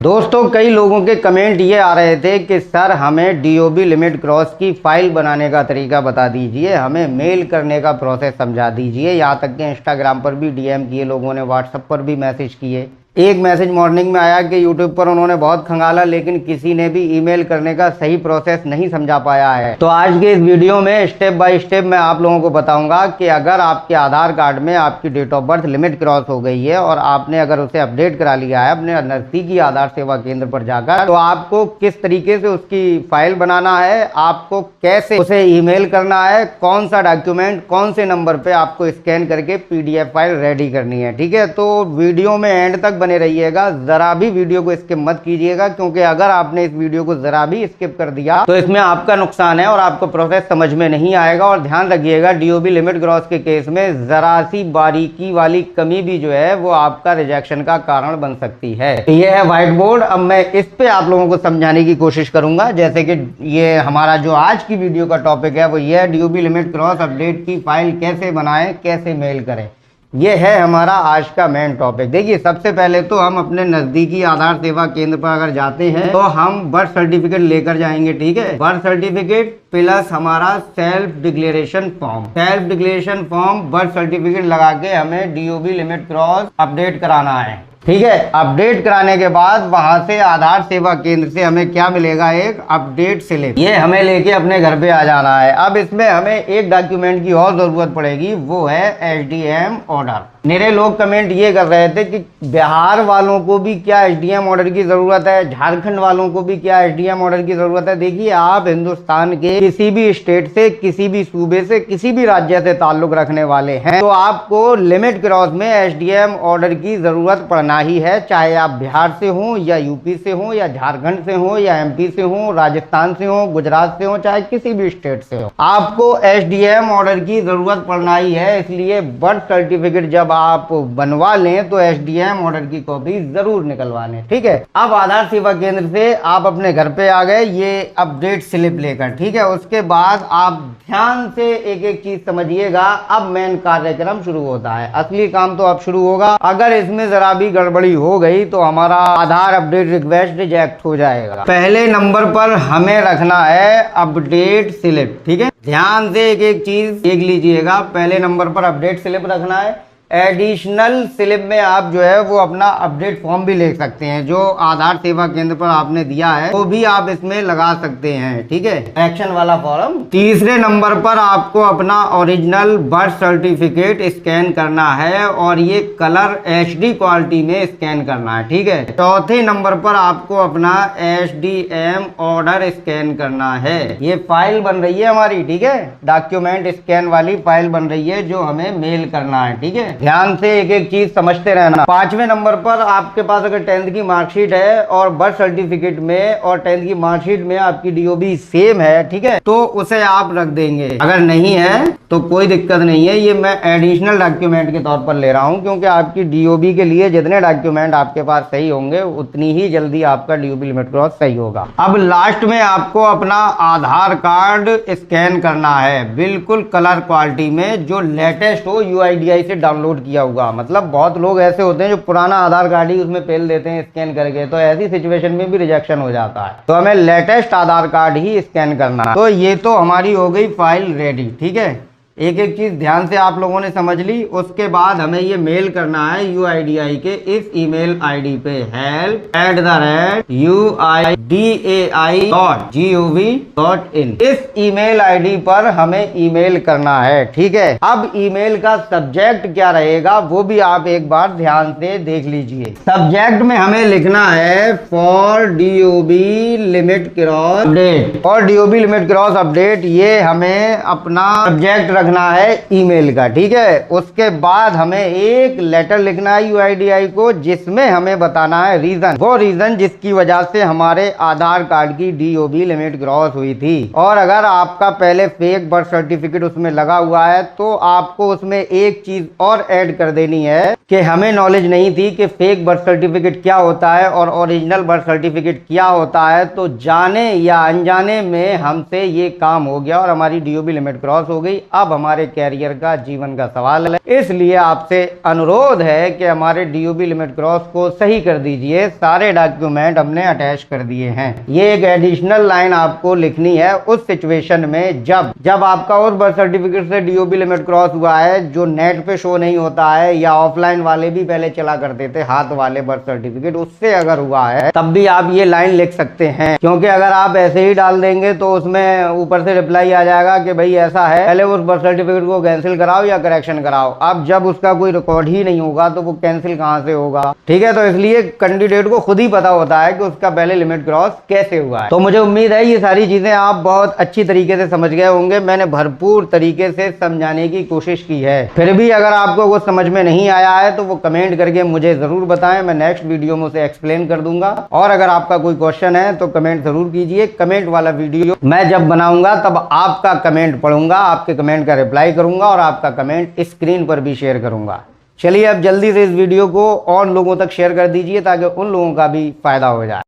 दोस्तों कई लोगों के कमेंट ये आ रहे थे कि सर हमें डीओबी लिमिट क्रॉस की फाइल बनाने का तरीका बता दीजिए, हमें मेल करने का प्रोसेस समझा दीजिए। यहाँ तक कि इंस्टाग्राम पर भी डीएम किए लोगों ने, व्हाट्सएप पर भी मैसेज किए। एक मैसेज मॉर्निंग में आया कि यूट्यूब पर उन्होंने बहुत खंगाला, लेकिन किसी ने भी ईमेल करने का सही प्रोसेस नहीं समझा पाया है। तो आज के इस वीडियो में स्टेप बाय स्टेप मैं आप लोगों को बताऊंगा कि अगर आपके आधार कार्ड में आपकी date of birth limit cross हो गई है और आपने अगर उसे अपडेट करा लिया है अपने नजदीकी आधार सेवा केंद्र पर जाकर, तो आपको किस तरीके से उसकी फाइल बनाना है, आपको कैसे उसे ईमेल करना है, कौन सा डॉक्यूमेंट कौन से नंबर पे आपको स्कैन करके पीडीएफ फाइल रेडी करनी है। ठीक है, तो वीडियो में एंड तक बने रहिएगा, जरा भी वीडियो को स्किप मत कीजिएगा, क्योंकि अगर आपने इस वीडियो को जरा भी स्किप कर दिया तो इसमें आपका नुकसान है और आपको प्रोसेस समझ में नहीं आएगा। और ध्यान रखिएगा, डीओबी लिमिट क्रॉस के केस में जरा सी बारीकी वाली कमी भी जो है वो आपका रिजेक्शन का कारण बन सकती है। ये है व्हाइट बोर्ड, अब मैं इस पे आप लोगों को समझाने की कोशिश करूंगा। जैसे कि ये हमारा जो आज की वीडियो का टॉपिक है वो ये है डीओबी लिमिट क्रॉस अपडेट की फाइल कैसे बनाएं, कैसे मेल करें। ये है हमारा आज का मेन टॉपिक। देखिए, सबसे पहले तो हम अपने नजदीकी आधार सेवा केंद्र पर अगर जाते हैं तो हम बर्थ सर्टिफिकेट लेकर जाएंगे। ठीक है, बर्थ सर्टिफिकेट प्लस हमारा self declaration form birth certificate लगा के हमें डीओबी लिमिट क्रॉस अपडेट कराना है। ठीक है, अपडेट कराने के बाद वहां से आधार सेवा केंद्र से हमें क्या मिलेगा, एक अपडेट स्लिप। ये हमें लेके अपने घर पे आ जाना है। अब इसमें हमें एक डॉक्यूमेंट की और जरूरत पड़ेगी, वो है एसडीएम ऑर्डर। मेरे लोग कमेंट ये कर रहे थे कि बिहार वालों को भी क्या एसडीएम ऑर्डर की जरूरत है, झारखंड वालों को भी क्या एसडीएम ऑर्डर की जरूरत है। देखिए, आप हिंदुस्तान के किसी भी स्टेट से, किसी भी सूबे से, किसी भी राज्य से ताल्लुक रखने वाले हैं तो आपको लिमिट क्रॉस में एसडीएम ऑर्डर की जरूरत पड़ना ही है। चाहे आप बिहार से हो या यूपी से हो या झारखंड से हो या एमपी से हो, राजस्थान से हो, गुजरात से हो, चाहे किसी भी स्टेट से हो, आपको एसडीएम ऑर्डर की जरूरत पड़ना ही है। इसलिए बर्थ सर्टिफिकेट जब आप बनवा लें तो एसडीएम ऑर्डर की कॉपी जरूर निकलवा लें। ठीक है, अब आधार सेवा केंद्र से आप अपने घर पे आ गए ये अपडेट स्लिप लेकर। ठीक है, उसके बाद आप ध्यान से एक एक चीज समझिएगा। अब मेन कार्यक्रम शुरू होता है, असली काम तो अब शुरू होगा। अगर इसमें जरा भी गड़बड़ी हो गई तो हमारा आधार अपडेट रिक्वेस्ट रिजेक्ट हो जाएगा। पहले नंबर पर हमें रखना है अपडेट स्लिप। ठीक है, ध्यान से एक एक चीज देख लीजिएगा। पहले नंबर पर अपडेट स्लिप रखना है। एडिशनल स्लिप में आप जो है वो अपना अपडेट फॉर्म भी ले सकते हैं, जो आधार सेवा केंद्र पर आपने दिया है वो भी आप इसमें लगा सकते हैं। ठीक है, एक्शन वाला फॉर्म। तीसरे नंबर पर आपको अपना ओरिजिनल बर्थ सर्टिफिकेट स्कैन करना है और ये कलर एचडी क्वालिटी में स्कैन करना है। ठीक है, चौथे नंबर पर आपको अपना एसडीएम ऑर्डर स्कैन करना है। ये फाइल बन रही है हमारी। ठीक है, डॉक्यूमेंट स्कैन वाली फाइल बन रही है जो हमें मेल करना है। ठीक है, ध्यान से एक एक चीज समझते रहना। पांचवें नंबर पर आपके पास अगर 10th की मार्कशीट है और बर्थ सर्टिफिकेट में और 10th की मार्कशीट में आपकी डीओबी सेम है, ठीक है, तो उसे आप रख देंगे। अगर नहीं है तो कोई दिक्कत नहीं है, ये मैं एडिशनल डॉक्यूमेंट के तौर पर ले रहा हूं, क्योंकि आपकी डीओबी के लिए जितने डॉक्यूमेंट आपके पास सही होंगे उतनी ही जल्दी आपका डीओबी लिमिट क्रॉस सही होगा। अब लास्ट में आपको अपना आधार कार्ड स्कैन करना है, बिल्कुल कलर क्वालिटी में, जो लेटेस्ट हो, यूआईडीआई से डाउनलोड किया हुआ। मतलब बहुत लोग ऐसे होते हैं जो पुराना आधार कार्ड ही उसमें पेल देते हैं स्कैन करके, तो ऐसी सिचुएशन में भी रिजेक्शन हो जाता है। तो हमें लेटेस्ट आधार कार्ड ही स्कैन करना है। तो ये तो हमारी हो गई फाइल रेडी। ठीक है, एक एक चीज ध्यान से आप लोगों ने समझ ली। उसके बाद हमें ये मेल करना है यूआईडीआई के इस ईमेल आईडी पे, help@uidai.gov.in। इस ईमेल आईडी पर हमें ईमेल करना है। ठीक है, अब ईमेल का सब्जेक्ट क्या रहेगा वो भी आप एक बार ध्यान से देख लीजिए। सब्जेक्ट में हमें लिखना है for DOB limit cross update. For DOB limit cross update, ये हमें अपना सब्जेक्ट रखना है ईमेल का। ठीक है, उसके बाद हमें एक लेटर लिखना है यूआईडीआई को, जिसमें हमें बताना है रीजन, वो रीजन जिसकी वजह से हमारे आधार कार्ड की डीओबी लिमिट क्रॉस हुई थी। और अगर आपका पहले फेक बर्थ सर्टिफिकेट उसमें लगा हुआ है तो आपको उसमें एक चीज और ऐड कर देनी है कि हमें नॉलेज नहीं थी कि फेक बर्थ सर्टिफिकेट क्या होता है और ओरिजिनल बर्थ सर्टिफिकेट क्या होता है। तो जाने या अनजाने में हमसे ये काम हो गया और हमारी डीओबी लिमिट क्रॉस हो गई। अब हमारे कैरियर का, जीवन का सवाल है। इसलिए आपसे अनुरोध है कि हमारे डीओबी लिमिट क्रॉस को सही कर दीजिए। सारे डॉक्यूमेंट हमने अटैच कर दिए हैं। ये एक एडिशनल लाइन आपको लिखनी है उस सिचुएशन में जब आपका और बर्थ सर्टिफिकेट से डीओबी लिमिट क्रॉस हुआ है, जो नेट पे शो नहीं होता है, या ऑफलाइन वाले भी पहले चला करते थे हाथ वाले बर्थ सर्टिफिकेट, उससे अगर हुआ है तब भी आप ये लाइन लिख सकते हैं। क्योंकि अगर आप ऐसे ही डाल देंगे तो उसमें ऊपर से रिप्लाई आ जाएगा कि भाई ऐसा है, पहले उस बर्थ सर्टिफिकेट को कैंसिल कराओ या करेक्शन कराओ। अब जब उसका कोई रिकॉर्ड ही नहीं होगा तो वो कैंसिल कहां से होगा? ठीक है, तो इसलिए कैंडिडेट को खुद ही पता होता है कि उसका पहले लिमिट क्रॉस कैसे हुआ है। तो मुझे उम्मीद है ये सारी चीजें आप बहुत अच्छी तरीके से समझ गए होंगे। मैंने भरपूर तरीके से समझाने की कोशिश की है। फिर भी अगर आपको कुछ समझ में नहीं आया है तो वो कमेंट करके मुझे जरूर बताएं, मैं नेक्स्ट वीडियो में उसे एक्सप्लेन कर दूंगा। और अगर आपका कोई क्वेश्चन है तो कमेंट जरूर कीजिए। कमेंट वाला वीडियो मैं जब बनाऊंगा तब आपका कमेंट पढ़ूंगा, आपके कमेंट का रिप्लाई करूंगा और आपका कमेंट स्क्रीन पर भी शेयर करूंगा। चलिए अब जल्दी से इस वीडियो को और लोगों तक शेयर कर दीजिए ताकि उन लोगों का भी फायदा हो जाए।